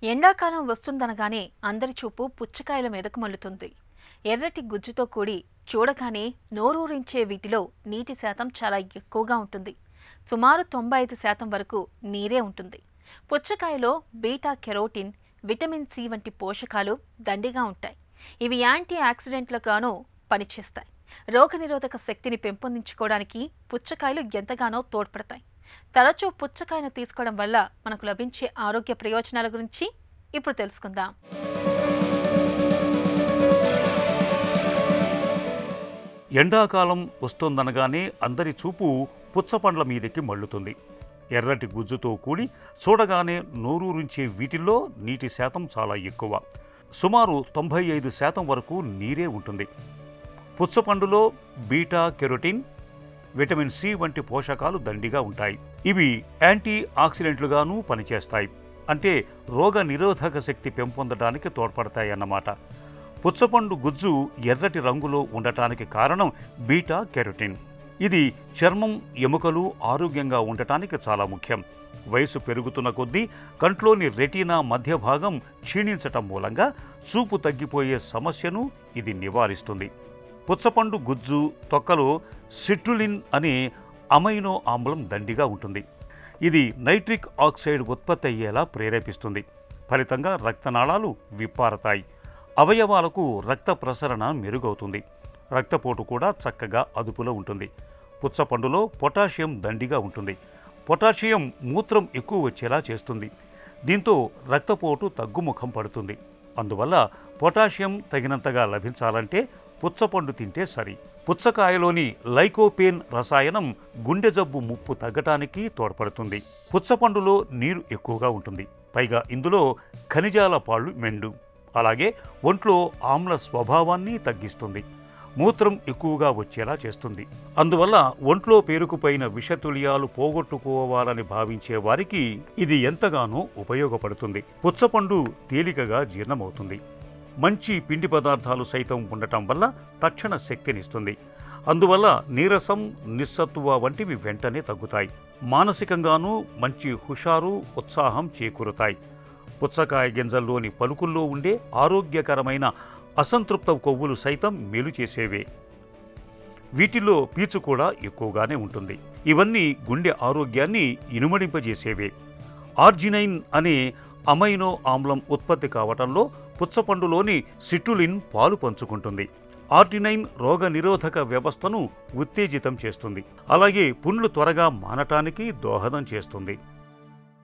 ఎండాకాలం వస్తుందనగానే అందరి చూపు పుచ్చకాయల మీదకు మల్లుతుంది. ఎర్రటి గుజ్జుతో కూడి చూడగానే నోరూరించే వీటిలో నీటి శాతం చాలా ఎక్కువగా ఉంటుంది. సుమారు 95% వరకు నీరే ఉంటుంది. పుచ్చకాయలో బీటా కెరోటిన్, విటమిన్ సి వంటి పోషకాలు దండిగా ఉంటాయి. ఇవి యాంటీ ఆక్సిడెంట్లుగానూ పనిచేస్తాయి. రోగనిరోధక శక్తిని పెంపొందించుకోవడానికి పుచ్చకాయలు ఎంతగానో తోడ్పడతాయి. తరచూ పుచ్చకాయను తీసుకోవడం వల్ల మనకు లభించే ఆరోగ్య ప్రయోజనాల గురించి ఇప్పుడు తెలుసుకుందాం. ఎండాకాలం వస్తోందనగానే అందరి చూపు పుచ్చపండ్ల మీదకి మళ్ళుతుంది. ఎర్రటి గుజ్జుతో కూడి చూడగానే నోరూరించే వీటిల్లో నీటి శాతం చాలా ఎక్కువ. సుమారు 95% వరకు నీరే ఉంటుంది. పుచ్చపండులో బీటా కెరోటిన్, విటమిన్ సి వంటి పోషకాలు దండిగా ఉంటాయి. ఇవి యాంటీ ఆక్సిడెంట్లుగానూ పనిచేస్తాయి. అంటే రోగ నిరోధక శక్తి పెంపొందడానికి తోడ్పడతాయన్నమాట. పుచ్చపండు గుజ్జు ఎర్రటి రంగులో ఉండటానికి కారణం బీటా కెరోటిన్. ఇది చర్మం, ఎముకలు ఆరోగ్యంగా ఉండటానికి చాలా ముఖ్యం. వయసు పెరుగుతున్న కొద్దీ కంట్లోని రెటీనా మధ్య భాగం క్షీణించటం మూలంగా చూపు తగ్గిపోయే సమస్యను ఇది నివారిస్తుంది. పుచ్చపండు గుజ్జు తొక్కలో సిట్రులిన్ అనే అమైనో ఆమ్లం దండిగా ఉంటుంది. ఇది నైట్రిక్ ఆక్సైడ్ ఉత్పత్తి అయ్యేలా ప్రేరేపిస్తుంది. ఫలితంగా రక్తనాళాలు విప్పారతాయి. అవయవాలకు రక్త ప్రసరణ మెరుగవుతుంది. రక్తపోటు కూడా చక్కగా అదుపులో ఉంటుంది. పుచ్చపండులో పొటాషియం దండిగా ఉంటుంది. పొటాషియం మూత్రం ఎక్కువ వచ్చేలా చేస్తుంది. దీంతో రక్తపోటు తగ్గుముఖం పడుతుంది. అందువల్ల పొటాషియం తగినంతగా లభించాలంటే పుచ్చపండు తింటే సరి. పుచ్చకాయలోని లైకోపేన్ రసాయనం గుండె జబ్బు ముప్పు తగ్గటానికి తోడ్పడుతుంది. పుచ్చపండులో నీరు ఎక్కువగా ఉంటుంది. పైగా ఇందులో ఖనిజాల పాళ్ళు మెండు. అలాగే ఒంట్లో ఆమ్ల స్వభావాన్ని తగ్గిస్తుంది. మూత్రం ఎక్కువగా వచ్చేలా చేస్తుంది. అందువల్ల ఒంట్లో పేరుకుపోయిన విషతుల్యాలు పోగొట్టుకోవాలని భావించే వారికి ఇది ఎంతగానో ఉపయోగపడుతుంది. పుచ్చపండు తేలికగా జీర్ణమవుతుంది. మంచి పిండి పదార్థాలు సైతం ఉండటం వల్ల తక్షణ శక్తినిస్తుంది. అందువల్ల నీరసం, నిస్సత్తువ వంటివి వెంటనే తగ్గుతాయి. మానసికంగానూ మంచి హుషారు, ఉత్సాహం చేకూరుతాయి. పుచ్చకాయ గింజల్లోని పలుకుల్లో ఉండే ఆరోగ్యకరమైన అసంతృప్త కొవ్వులు సైతం మేలు చేసేవే. వీటిల్లో పీచు కూడా ఎక్కువగానే ఉంటుంది. ఇవన్నీ గుండె ఆరోగ్యాన్ని ఇనుమడింపజేసేవే. ఆర్జినైన్ అనే అమైనో ఆమ్లం ఉత్పత్తి కావటంలో పుచ్చపండులోని సిట్రులిన్ పాలు పంచుకుంటుంది. ఆర్జినైన్ రోగ నిరోధక వ్యవస్థను ఉత్తేజితం చేస్తుంది. అలాగే పుండ్లు త్వరగా మానటానికి దోహదం చేస్తుంది.